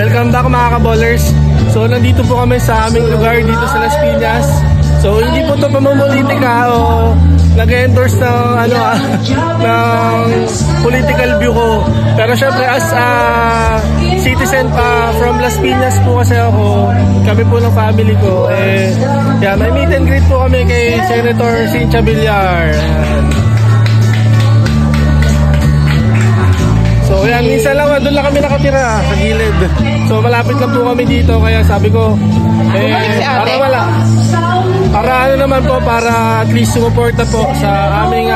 Welcome back mga kaballers. So nandito po kami sa aming lugar dito sa Las Piñas. So hindi po ito pamumulitika o nag-endorse ng ng political view ko. Pero syempre as a citizen pa from Las Piñas po kasi ako, kami po ng family ko. May meet and greet po kami kay Senator Cynthia Villar. So yan, minsan lang, doon lang kami nakatira sa gilid. So malapit lang po kami dito, kaya sabi ko, para at least sumuporta po sa aming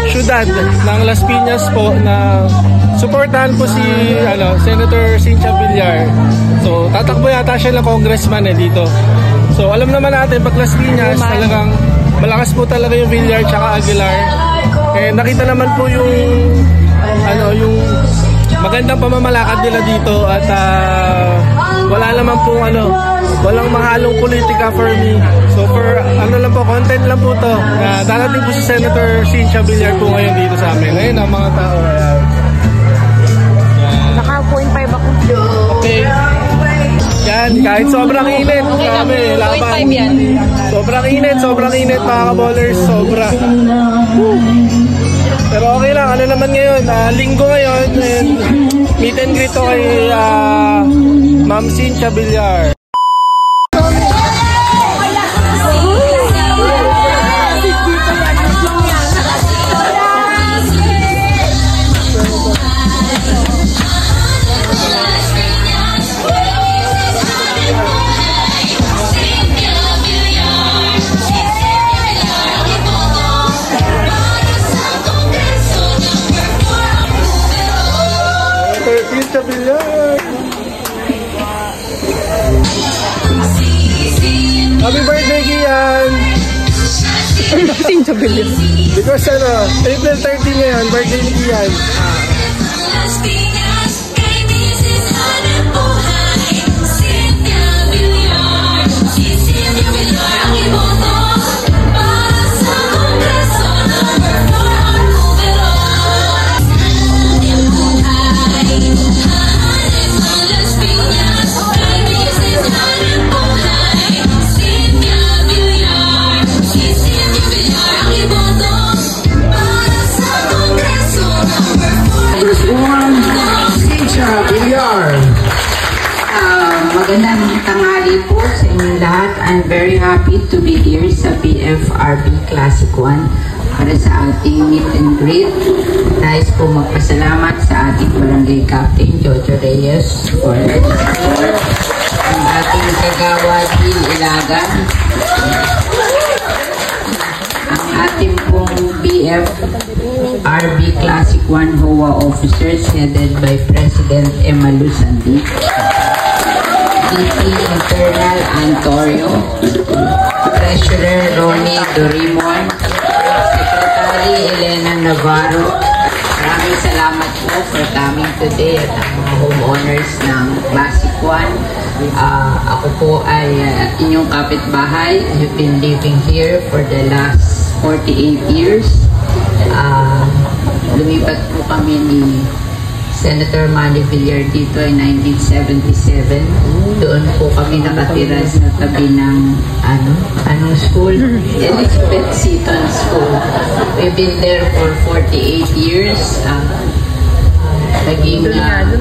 syudad ng Las Piñas po na suportahan po si Senator Cynthia Villar. So tatakbo yata siya ng congressman dito. So alam naman natin, pag Las Piñas talagang malakas po talaga yung Villar tsaka Aguilar. Nakita naman po yung magandang pamamalakad nila dito at wala naman po walang mahalong politika for me. So for content lang po to. Darating po si Senator Cynthia Villar po ngayon dito sa amin. Ngayon ang mga tao. Naka 0.5 ako. Okay. Yan, kahit sobrang init. Kami, laban. Sobrang init mga kaballers. Sobra. Pero okay lang, naman ngayon, linggo ngayon, and meet and greet ko kay Ma'am Cynthia Villar. Cynthia Villar. Happy birthday, Kian! Cynthia Villar. Because April 30 ngayon, birthday ni Kian. Magandang tanghali po sa inyong lahat. I'm very happy to be here sa BFRB Classic 1 para sa ating meet and greet. Nais po magpasalamat sa ating barangay captain Jojo Reyes for the support, ang ating kagawad Bill Ilagan, ang ating pong BFRB Classic 1 HOA officers headed by President Emma Lusandi, VP Internal Antonio, Treasurer Ronnie Dorimon, Secretary Elena Navarro. Maraming salamat po for coming today at ang mga homeowners ng Classic 1. Ako po ay inyong kapitbahay. You've been living here for the last 48 years. Lumipat po kami ni Senator Manny Villar dito ay 1977. Doon po kami nakatira sa tabi ng anong school? Elizabeth Seton School. We've been there for 48 years. Naging namin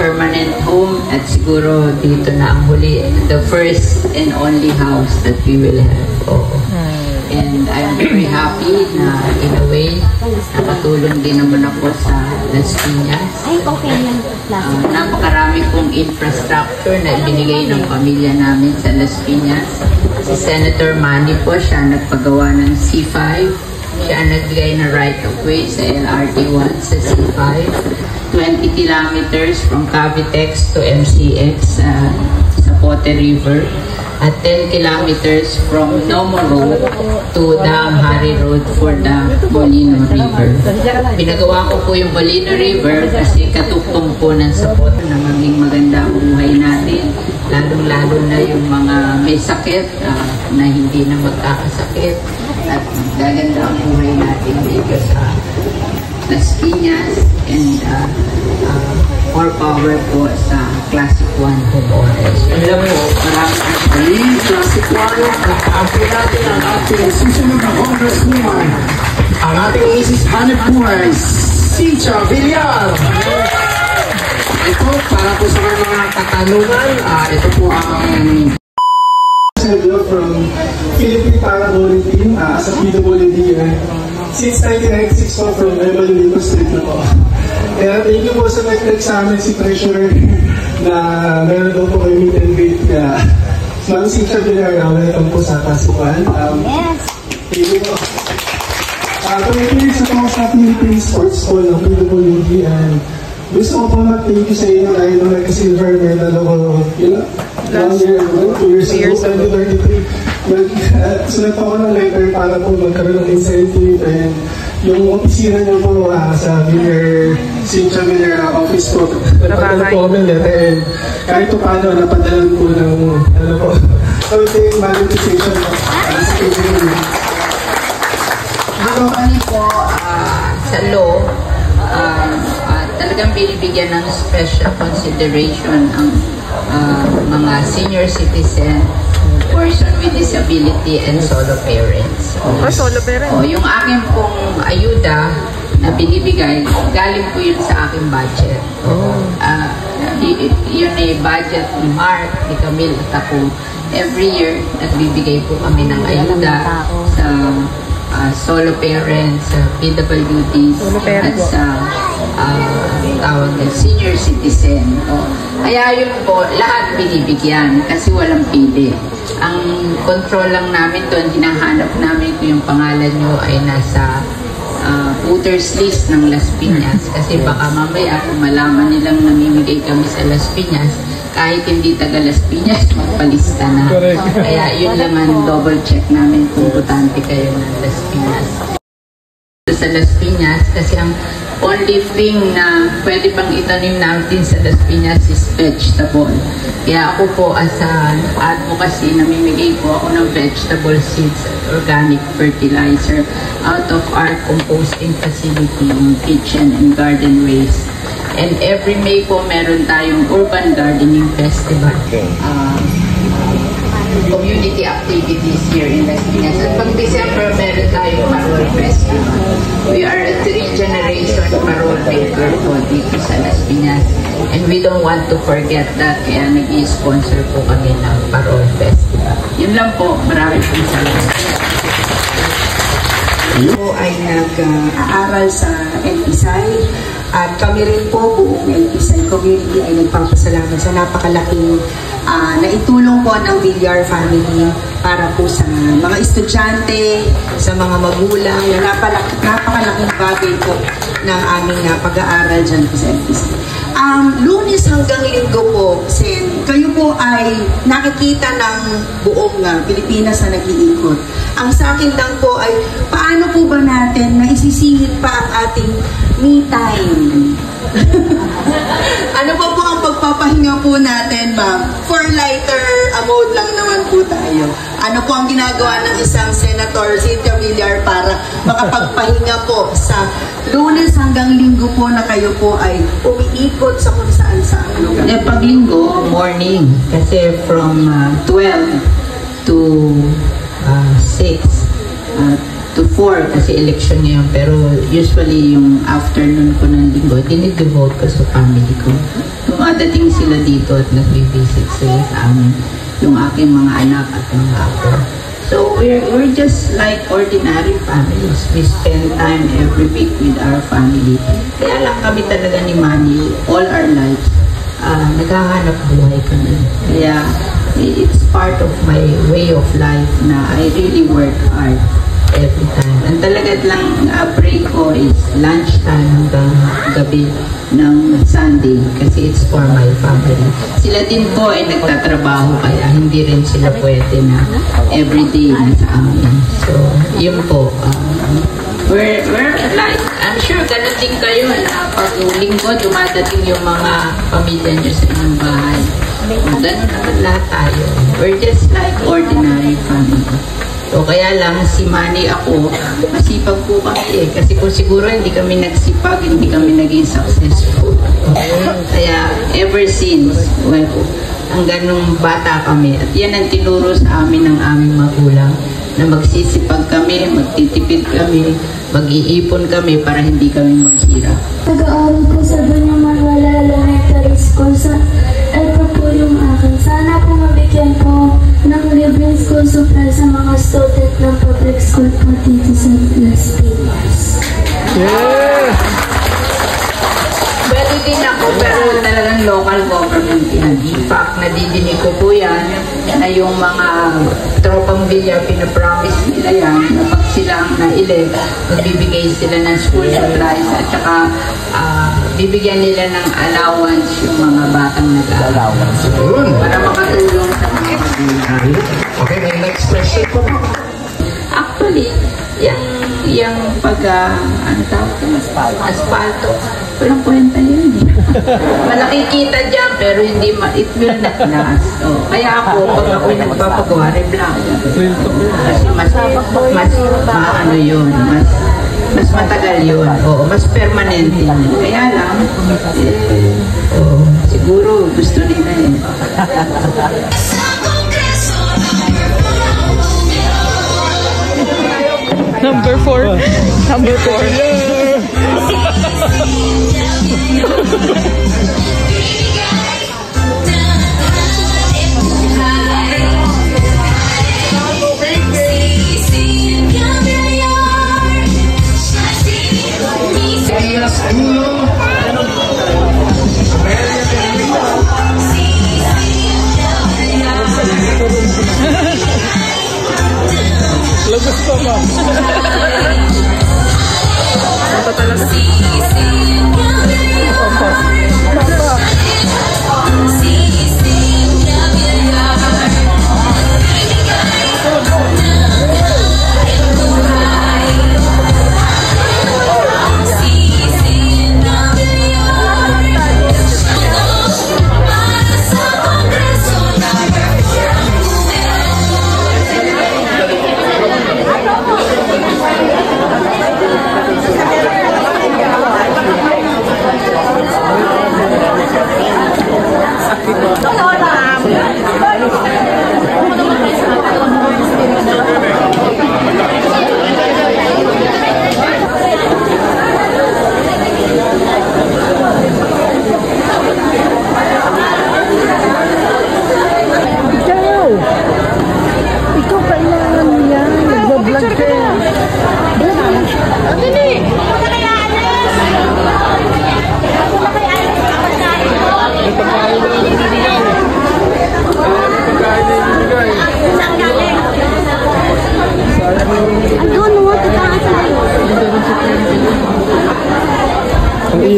permanent home at siguro dito na ang huli. The first and only house that we will have. And I'm very happy na in a way nakatulong din naman ako sa Las Piñas. Napakarami pong infrastructure na ibinigay ng pamilya namin sa Las Piñas. Si Senator Manny po, siya nagpagawa ng C5. Siya nagbigay na right of way sa LRT1 sa C5. 20 kilometers from Cavitex to MCX sa Pote River. At 10 kilometers from Nomo Road to Daang-Hari Road for the Molino River. Pinagawa ko po yung Molino River kasi katuktong po ng support na maging maganda ang buhay natin. Lalong-lalo na yung mga may sakit na hindi na magkakasakit. At gaganda ang buhay natin dito sa Las Piñas. And more power po sa Classic 1 homeowners. Yun lang po, maraming Classic 1, pag-aapin natin ang ating susunod na congresswoman, ang ating Mrs. Hanep Puray, Cynthia Villar. Ito, para po sa mga katanungan, ito po ang from Philippine Para-Volunteer as a PWD since 1996 po from Evaluation Street na po. Kaya thank you po sa nag-text sa amin si Treasurer na meron daw po kayo meet and greet. Ma'am Cynthia Villar, welcome po sa Kasukan. Yes! Thank you po. Tuloy-tuloy sa mga sa Philippine Sports po ng PWD and gusto ko po mag-thank you sa inyo dahil nung nag-silver medal ako 1 year ago, 2 years ago, 2033. Sulat ako ng letter para po magkaroon ng incentive and yung opisina niyo po sa Villar, Cynthia Villar office po. Napadala po kami letter and kahit po paano napadalan po ng something manifestation po. Sa PWD. Actually po, sa law, talagang binibigyan ng special consideration ang mga senior citizen, person with disability, and solo parents. Solo parents? Yung akin pong ayuda na binibigay, galing po yun sa aking budget. Yun ay budget ni Mark, ni Camille, at ako. Every year, nagbibigay po kami ng ayuda sa solo parents, PWDs, at sa tawag na senior citizen. Kaya yun po, lahat binibigyan kasi walang pili. Ang control lang namin doon, hinahanap namin kung yung pangalan nyo ay nasa voters list ng Las Piñas kasi baka mamaya kung malaman nilang namimigay kami sa Las Piñas, kahit hindi taga Las Piñas, magpalista na. Kaya yun lang ang double check namin kung butante kayo ng Las Piñas. Sa Las Piñas, kasi ang only thing na pwede pang itanim natin sa Las Piñas is vegetable. Kaya ako po as an advocacy, namimigay po ako ng vegetable seeds at organic fertilizer out of our composting facility, yung kitchen and garden waste. And every May po meron tayong urban gardening festival. Community activities here in Las Piñas. At pag December, meron tayong Parol Festival. We are a 3-generation Parol maker po dito sa Las Piñas. And we don't want to forget that. Kaya nag-i-sponsor po kami ng Parol Festival. Yun lang po. Maraming po salamat. Po ay nag-aaral sa NPSI at kami rin po buong NPSI community ay nagpapasalamat sa napakalaking naitulong po ng Villar family para po sa mga estudyante, sa mga magulang, na napakalaking bagay po ng aming pag-aaral dyan po sa NPSI. Lunes hanggang Linggo po, Sen, kayo po ay nakikita ng buong Pilipinas na nag-iikot. Ang sa akin lang po ay paano po ba natin na isisingit pa ang ating me time? Ano pa po ang pagpapahinga po natin, ma'am? For lighter mode lang naman po tayo. Ano po ang ginagawa ng isang Senator Cynthia Villar para makapagpahinga po sa Lunes hanggang Linggo po na kayo po ay umiikot sa kung saan lugar? Pag Linggo, morning. Kasi from 12 to 6 to 4 kasi election ngayon, pero usually yung afternoon ko ng Linggo, dinidevote ko sa family ko. Dumadating sila dito at nag-visit sila sa amin, yung aking mga anak at mga apo. So we're just like ordinary families. We spend time every week with our family. Kaya lang kami talaga ni Manny, all our lives, naghahanap buhay kami. Kaya it's part of my way of life na I really work hard every time. Ang talaga lang break ko is lunchtime hanggang gabi ng Sunday kasi it's for my family. Sila din po ay nagtatrabaho kaya hindi rin sila pwede na everyday na sa amin. So, yun po. We're like, I'm sure ganun din kayo na pag linggo dumadating yung mga pamilya nyo sa inyong bahay. Ganun naman lahat tayo. We're just like ordinary family. So kaya lang si Manny ako, masipag po kami eh. Kasi kung siguro hindi kami nagsipag, hindi kami naging successful. Kaya ever since, well, hanggang nung bata kami. At yan ang tinuro sa amin ng aming magulang, na magsisipag kami, magtitipid kami, mag-iipon kami para hindi kami maghirap. Nag-aaral po sa Doña Manuela Elementary School. Ito po yung akin. Sana po mabigyan po ng libreng school supply sa mga student ng public school po dito sa Las Piñas. Yeah! Pwede din ako, pero talagang local government yan. In fact, nadidinig ko po yan, na yung mga tropang Villar, pinapromise nila yan, na pag silang na-elect, magbibigay sila ng school supplies, at saka bibigyan nila ng allowance yung mga batang nag-allowance. Para makatulong sa mga Okay, may next question po. Actually, yung ano tawag yun? Asfalto. Walang kwenta yun eh. Malaki kita dyan, pero hindi it will not last. So, kaya ako, pag ako'y nagpapagawa, reblank. Kasi mas ano yun, mas matagal yun. Oo, mas permanente yun. Kaya lang, siguro gusto nila eh. Number 4. Number 4. Lagas pa ba? Mata talaga.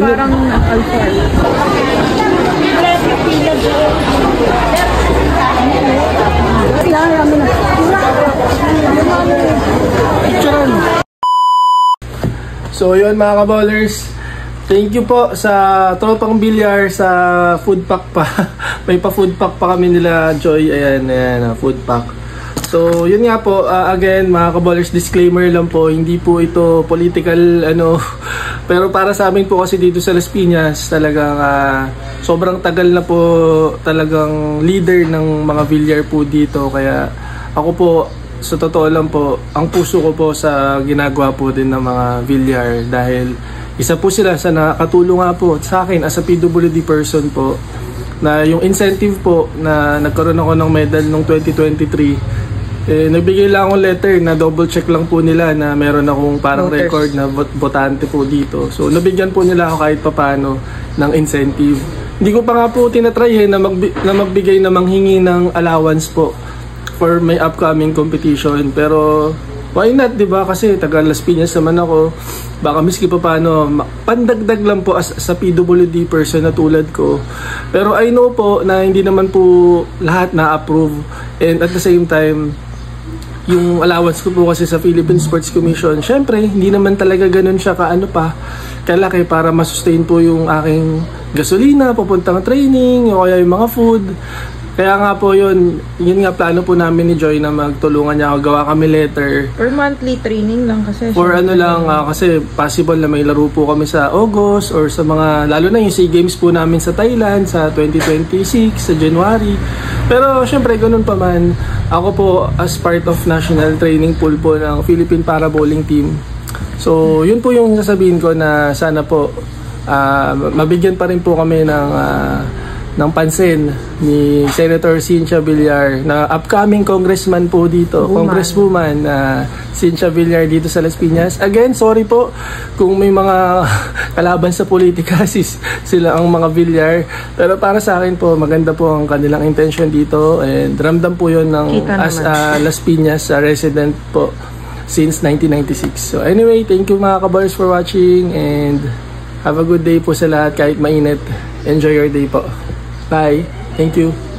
Parang alcohol. So yun mga kaballers, thank you po sa Tropang Villar sa food pack pa. May pa food pack pa kami nila Joy, ayan food pack. So yun nga po, again mga kaballers, disclaimer lang po, hindi po ito political pero para sa amin po kasi dito sa Las Piñas, talagang sobrang tagal na po talagang leader ng mga Villar po dito, kaya ako po sa totoo lang po, ang puso ko po sa ginagawa po din ng mga Villar, dahil isa po sila sa nakatulong nga po sa akin as a PWD person po, na yung incentive po na nagkaroon ako ng medal noong 2023, nagbigay lang akong letter na double check lang po nila na meron akong parang record na botante po dito. So nabigyan po nila ako kahit papano ng incentive. Hindi ko pa nga po tinatry na magbigay na manghingi ng allowance po for my upcoming competition. Pero why not, diba? Kasi taga Las Piñas naman ako. Baka miski pa paano, pandagdag lang po sa PWD person na tulad ko. Pero I know po na hindi naman po lahat na-approve. And at the same time, yung allowance ko po kasi sa Philippine Sports Commission, syempre hindi naman talaga ganun siya kalaki para masustain po yung aking gasolina, papuntang training, o kaya yung mga food. Kaya nga po yun nga plano po namin ni Joy na magtulungan niya ako, gawa kami letter. Or monthly training lang kasi. For ano lang, kasi possible na may laro po kami sa August or sa mga, lalo na yung SEA Games po namin sa Thailand sa 2026, sa January. Pero syempre ganun pa man, ako po as part of national training pool po ng Philippine Para Bowling Team. So yun po yung sasabihin ko na sana po mabigyan pa rin po kami ng pansin ni Senator Cynthia Villar na upcoming congressman po dito, congresswoman Cynthia Villar dito sa Las Piñas. Again, sorry po kung may mga kalaban sa politika sila ang mga Villar, pero para sa akin po maganda po ang kanilang intention dito and ramdam po yun ng as Las Piñas resident po since 1996. So anyway, thank you mga kabars for watching and have a good day po sa lahat kahit mainit. Enjoy your day po. Bye. Thank you.